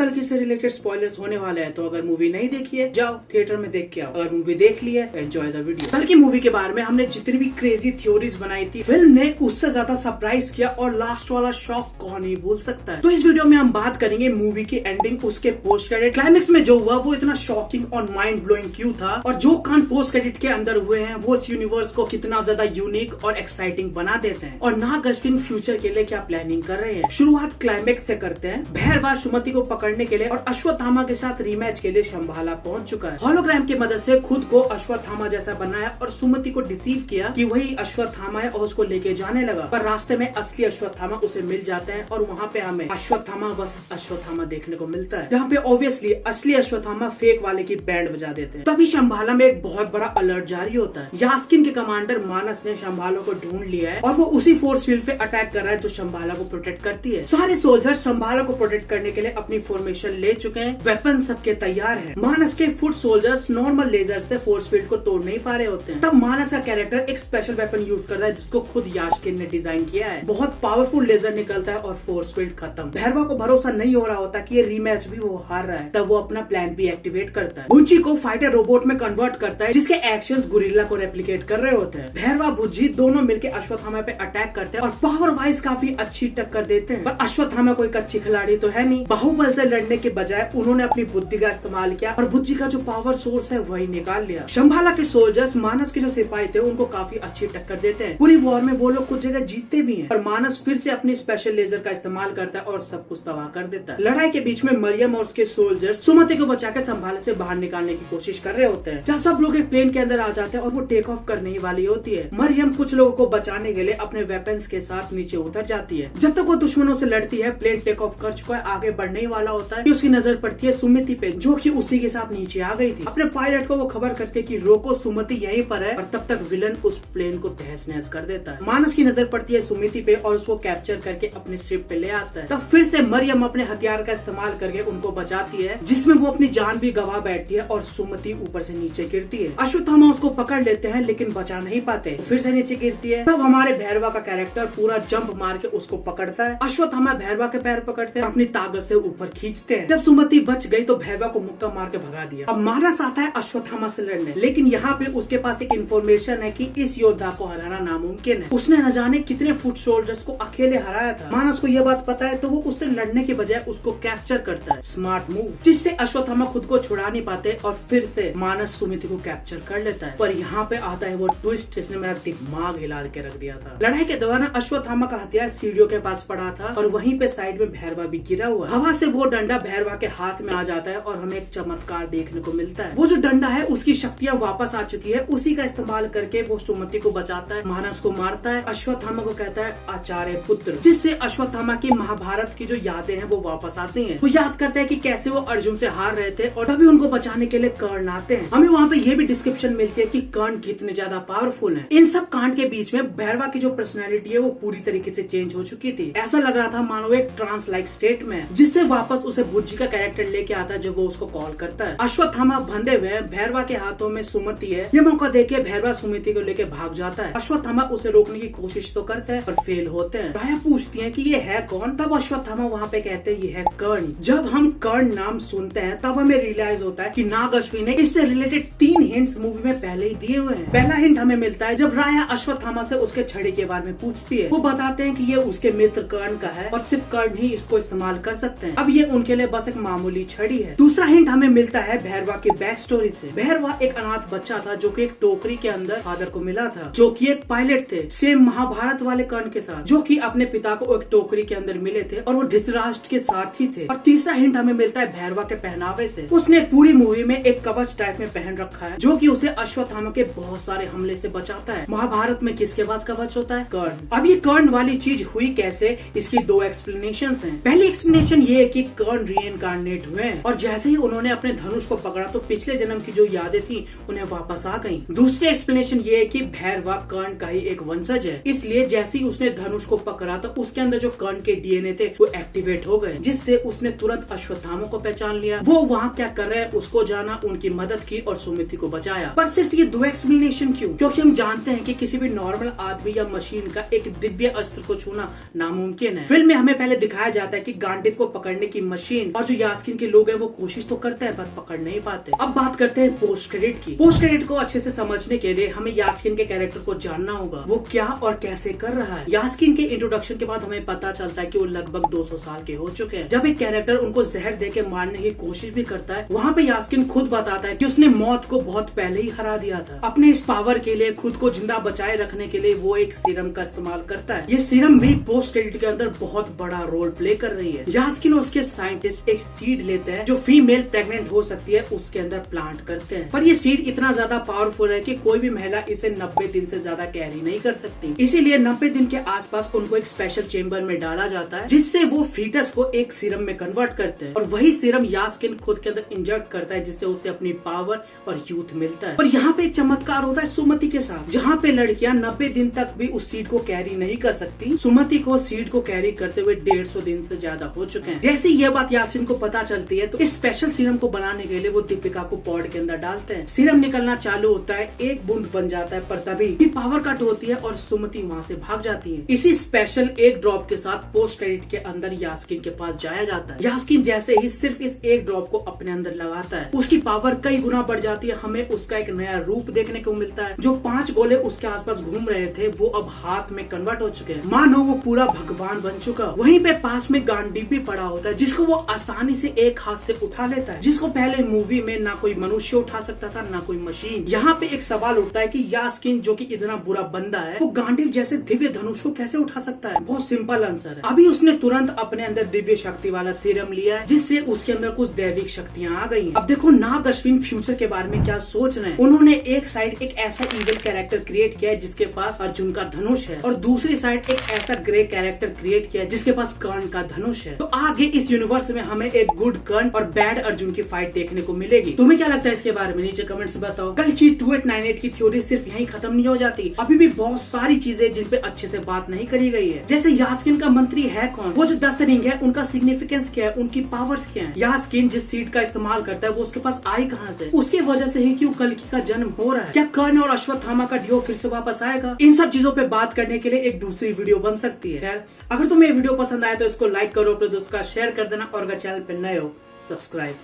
कल की से रिलेटेड स्पॉयलर्स होने वाले हैं, तो अगर मूवी नहीं देखी है जाओ थिएटर में देख के आओ। अगर मूवी देख ली है एंजॉय द वीडियो। कल की मूवी के बारे में हमने जितनी भी क्रेजी थ्योरीज बनाई थी, फिल्म ने उससे ज्यादा सरप्राइज किया और लास्ट वाला शॉक कौन ही भूल सकता है। तो इस वीडियो में हम बात करेंगे मूवी की एंडिंग, उसके पोस्ट क्रेडिट क्लाइमेक्स में जो हुआ वो इतना शॉकिंग और माइंड ब्लोइंग क्यों था, और जो कांड पोस्ट क्रेडिट के अंदर हुए हैं वो इस यूनिवर्स को कितना ज्यादा यूनिक और एक्साइटिंग बना देते हैं, और नाग अश्विन फ्यूचर के लिए क्या प्लानिंग कर रहे हैं। शुरुआत क्लाइमेक्स से करते हैं। भैरवा सुमति को पकड़ने के लिए और अश्वत्थामा के साथ रीमैच के लिए शंभाला पहुंच चुका है। होलोग्राम की मदद से खुद को अश्वत्थामा जैसा बनाया और सुमति को डिसीव किया कि वही अश्वत्थामा है और उसको लेके जाने लगा। पर रास्ते में असली अश्वत्थामा उसे मिल जाते हैं और वहाँ पे हमें अश्वत्थामा वर्सेस अश्वत्थामा देखने को मिलता है, जहाँ पे ऑब्वियसली असली अश्वत्थामा फेक वाले की बैंड बजा देते हैं। तभी शंभाला में एक बहुत बड़ा अलर्ट जारी होता है। यास्किन के कमांडर मानस ने शंभाला को ढूंढ लिया है और वो उसी फोर्स फील्ड पे अटैक कर रहा है जो शंभाला को प्रोटेक्ट करती है। सारे सोल्जर शंभाला को प्रोटेक्ट करने के लिए अपनी फॉर्मेशन ले चुके हैं, वेपन सबके तैयार है। मानस के फुट सोल्जर्स नॉर्मल लेजर से फोर्स फील्ड को तोड़ नहीं पा रहे होते हैं। तब मानस का कैरेक्टर एक स्पेशल वेपन यूज करता है जिसको खुद यास्किन ने डिजाइन किया है। बहुत पावरफुल लेजर निकलता है और फोर्स फील्ड खत्म। भैरवा को भरोसा नहीं हो रहा होता कि ये रीमैच भी वो हार रहा है, तब वो अपना प्लान भी एक्टिवेट करता है। बुज्जी को फाइटर रोबोट में कन्वर्ट करता है जिसके एक्शंस गुरिल्ला को रेप्लिकेट कर रहे होते हैं। भैरवा बुज्जी दोनों मिलकर अश्वत्थामा पे अटैक करते हैं और पावर वाइज काफी अच्छी टक्कर देते हैं। पर अश्वत्थामा कोई कच्ची खिलाड़ी तो है नहीं। बाहुबल से लड़ने के बजाय उन्होंने अपनी बुद्धि का इस्तेमाल किया और बुज्जी का जो पावर सोर्स है वही निकाल लिया। शंभाला के सोल्जर्स मानस के जो सिपाही थे उनको काफी अच्छी टक्कर देते हैं। पूरी वॉर में वो लोग कुछ जगह जीतते भी हैं, पर मानस फिर से अपनी स्पेशल लेजर का इस्तेमाल करता है और सब कुछ तबाह कर देता है। लड़ाई के बीच में मरियम और उसके सोल्जर्स सुमति को बचाकर शंभाला से बाहर निकालने की कोशिश कर रहे होते हैं, जहाँ सब लोग एक प्लेन के अंदर आ जाते हैं और वो टेक ऑफ करने ही वाली होती है। मरियम कुछ लोगों को बचाने के लिए अपने वेपन्स के साथ नीचे उतर जाती है। जब तक वो दुश्मनों से लड़ती है, प्लेन टेक ऑफ कर चुका है, आगे बढ़ने ही वाला होता है कि उसकी नजर पड़ती है सुमति पे, जो कि उसी के साथ नीचे आ गई थी। अपने पायलट को वो खबर करती है कि रोको, सुमति यहीं पर है, और तब तक विलन उस प्लेन को तहस नहस कर देता है। मानस की नजर पड़ती है सुमति पे और उसको कैप्चर करके अपने शिप पे ले आता है। तब फिर से मरियम अपने हथियार का इस्तेमाल करके उनको बचाती है, जिसमें वो अपनी जान भी गवा बैठती है और सुमति ऊपर से नीचे गिरती है। अश्वत्थामा उसको पकड़ लेते हैं लेकिन बचा नहीं पाते, फिर से नीचे गिरती है। तब हमारे भैरवा का कैरेक्टर पूरा जंप मार के उसको पकड़ता है। अश्वत्थामा भैरवा के पैर पकड़ते हैं, अपनी ताकत से ऊपर खींचते हैं। जब सुमति बच गई तो भैरवा को मुक्का मार के भगा दिया। अब मानस आता है अश्वत्थामा से लड़ने, लेकिन यहाँ पे उसके पास एक इन्फॉर्मेशन है कि इस योद्धा को हराना नामुमकिन है। उसने न जाने कितने फुट सोल्जर्स को अकेले हराया था। मानस को यह बात पता है तो वो उससे लड़ने के बजाय उसको कैप्चर करता है। स्मार्ट मूव, जिससे अश्वत्थामा खुद को छुड़ा नहीं पाते और फिर से मानस सुमिति को कैप्चर कर लेता है। पर यहाँ पे आता है वो ट्विस्ट जिसने मेरा दिमाग हिला के रख दिया था। लड़ाई के दौरान अश्वत्थामा का हथियार सीढ़ियों के पास पड़ा था और वहीं पे साइड में भैरवा भी गिरा हुआ। हवा से वो डंडा भैरवा के हाथ में आ जाता है और हमें एक चमत्कार देखने को मिलता है। वो जो डंडा है उसकी शक्तियाँ वापस आ चुकी है, उसी का इस्तेमाल करके वो सुमति को बचाता है, मानस को मारता है, अश्वत्थामा को कहता है आचार्य पुत्र, जिससे अश्वत्थामा की महाभारत की जो यादें हैं वो वापस आती हैं। वो याद करता है कि कैसे वो अर्जुन से हार रहे थे और तभी उनको बचाने के लिए कर्ण आते हैं। हमें वहाँ पे ये भी डिस्क्रिप्शन मिलती है कि कर्ण कितने ज्यादा पावरफुल हैं। इन सब कांड के बीच में भैरवा की जो पर्सनैलिटी है वो पूरी तरीके से चेंज हो चुकी थी। ऐसा लग रहा था मानो एक ट्रांस लाइक स्टेट में, जिससे वापस उसे बुज्जी का कैरेक्टर लेके आता है जब वो उसको कॉल करता है। अश्वत्थामा बंधे हुए भैरवा के हाथों में सुमति है। ये मौका देके भैरवा सुमति को लेके भाग जाता है। अश्वत्थामा उसे रोकने की कोशिश तो करते हैं पर फेल होते हैं। राया पूछती है कि ये है कौन, तब अश्वत्थामा वहाँ पे कहते हैं ये है कर्ण। जब हम कर्ण नाम सुनते हैं तब हमें रियलाइज होता है कि नाग अश्विन ने इससे रिलेटेड 3 हिंट्स मूवी में पहले ही दिए हुए हैं। पहला हिंट हमें मिलता है जब राया अश्वत्थामा से उसके छड़ी के बारे में पूछती है। वो बताते हैं कि ये उसके मित्र कर्ण का है और सिर्फ कर्ण ही इसको इस्तेमाल कर सकते हैं। अब ये उनके लिए बस एक मामूली छड़ी है। दूसरा हिंट हमें मिलता है भैरवा की बैक स्टोरी से। भैरवा एक अनाथ बच्चा था जो कि एक टोकरी के अंदर फादर को मिला था, जो कि एक पायलट थे, सेम महाभारत वाले कर्ण के साथ, जो कि अपने पिता को एक टोकरी के अंदर मिले थे और वो धृतराष्ट्र के साथ ही थे। और तीसरा हिंट हमें मिलता है भैरवा के पहनावे से। उसने पूरी मूवी में एक कवच टाइप में पहन रखा है जो कि उसे अश्वत्थामा के बहुत सारे हमले से बचाता है। महाभारत में किसके पास कवच होता है? कर्ण। अब ये कर्ण वाली चीज हुई कैसे, इसकी 2 एक्सप्लेनेशंस हैं। पहली एक्सप्लेनेशन ये है कि कर्ण रीइंकार्नेट हुए हैं और जैसे ही उन्होंने अपने धनुष को पकड़ा तो पिछले जन्म की जो यादें थी उन्हें वापस आ गई। दूसरी एक्सप्लेनेशन ये है कि भैरवा कर्ण का ही एक वंशज है, इसलिए जैसे ही उसने धनुष को पकड़ा तो उसके अंदर जो कर्ण के डीएनए थे वो एक्टिवेट हो गए, जिससे उसने तुरंत अश्वत्थामा को पहचान लिया। वो वहाँ क्या कर रहे हैं उसको जाना, उनकी मदद की और सुमति को बचाया। पर सिर्फ ये 2 एक्सप्लेनेशन क्यों? क्योंकि हम जानते हैं कि किसी भी नॉर्मल आदमी या मशीन का एक दिव्य अस्त्र को छूना नामुमकिन है। फिल्म में हमें पहले दिखाया जाता है कि गांडीव को पकड़ने की मशीन और जो यास्किन के लोग हैं वो कोशिश तो करते हैं पर पकड़ नहीं पाते। अब बात करते हैं पोस्ट क्रेडिट की। पोस्ट क्रेडिट को अच्छे से समझने के लिए हमें यास्किन के कैरेक्टर को जानना होगा, वो क्या और कैसे कर रहा है। यास्किन के इंट्रोडक्शन के बाद हमें पता चलता है कि वो लगभग 200 साल के हो चुके हैं। जब एक कैरेक्टर उनको जहर देके मारने की कोशिश भी करता है, वहाँ पे यास्किन खुद बताता है कि उसने मौत को बहुत पहले ही हरा दिया था। अपने इस पावर के लिए, खुद को जिंदा बचाए रखने के लिए वो एक सीरम का इस्तेमाल करता है। ये सीरम भी पोस्ट क्रेडिट के अंदर बहुत बड़ा रोल प्ले कर रही है। यास्किन और उसके साइंटिस्ट एक सीड लेते हैं जो फीमेल प्रेग्नेंट हो सकती है, उसके अंदर प्लांट करते हैं। पर ये सीड इतना ज्यादा पावरफुल है कि कोई भी महिला इसे 90 दिन से ज्यादा कैरी नहीं कर सकती। इसीलिए 90 दिन के आसपास उनको एक स्पेशल चेम्बर में डाला जाता है जिससे वो फीटस को एक सीरम में कन्वर्ट करते हैं और वही सीरम यास्किन खुद के अंदर इंजेक्ट करता है जिससे उसे अपनी पावर और यूथ मिलता है। पर यहाँ पे एक चमत्कार होता है सुमति के साथ, जहाँ पे लड़कियां 90 दिन तक भी उस सीड को कैरी नहीं कर सकती। सुमति को सीड को कैरी करते हुए 150 दिन से ज्यादा हो चुके हैं। जैसे ये बात यास्किन को पता चलती है तो इस स्पेशल सीरम को बनाने के लिए वो दीपिका को पॉड के अंदर डालते हैं। सीरम निकलना चालू होता है, एक बूंद बन जाता है, पर तभी पावर कट होती है और सुमति वहाँ से भाग जाती है। इसी स्पेशल एक ड्रॉप के साथ पोस्ट क्रेडिट के अंदर यास्किन के पास जाया जाता है। यास्किन जैसे ही सिर्फ इस एक ड्रॉप को अपने अंदर लगाता है, उसकी पावर कई गुना बढ़ जाती है। हमें उसका एक नया रूप देखने को मिलता है। जो 5 गोले उसके आसपास घूम रहे थे वो अब हाथ में कन्वर्ट हो चुके हैं, मानो वो पूरा भगवान बन चुका। वहीं पे पास में गांडीव भी पड़ा होता है जिसको वो आसानी से एक हाथ से उठा लेता है, जिसको पहले मूवी में ना कोई मनुष्य उठा सकता था ना कोई मशीन। यहाँ पे एक सवाल उठता है कि यास्किन जो कि इतना बुरा बंदा है वो गांडीव जैसे दिव्य धनुष को कैसे उठा सकता है। बहुत सिंपल आंसर है, अभी उसने तुरंत अपने अंदर दिव्य शक्ति वाला सीरम लिया है जिससे उसके अंदर कुछ दैविक शक्तियाँ आ गई हैं। अब देखो नाग अश्विन फ्यूचर के बारे में क्या सोच रहे हैं। उन्होंने एक साइड एक ऐसा इविल कैरेक्टर क्रिएट किया है जिसके पास अर्जुन का धनुष है और दूसरी साइड एक ऐसा ग्रे कैरेक्टर क्रिएट किया है जिसके पास कर्ण का धनुष है। तो आगे इस यूनिवर्स में हमें एक गुड कर्ण और बैड अर्जुन की फाइट देखने को मिलेगी। तुम्हें क्या लगता है इसके बारे में नीचे कमेंट से बताओ। कल की 2898 की थ्योरी सिर्फ यहीं खत्म नहीं हो जाती, अभी भी बहुत सारी चीजें जिन पे अच्छे से बात नहीं करी गई है। जैसे यास्किन का मंत्री है कौन, वो जो 10 रिंग है उनका सिग्निफिकेंस क्या है, उनकी पावर्स क्या है, यास्किन जिस सीड का इस्तेमाल करता है वो उसके पास आई कहाँ से, उसके वजह से ही क्यों कल्कि का जन्म हो रहा है, क्या कर्ण और अश्वत्थामा का डियो फिर से वापस आएगा। इन सब चीजों पे बात करने के लिए एक दूसरी वीडियो बन सकती है। अगर तुम्हें ये वीडियो पसंद आए तो इसको लाइक करो, अपने दोस्तों का शेयर कर देना और अगर चैनल पे नए हो सब्सक्राइब।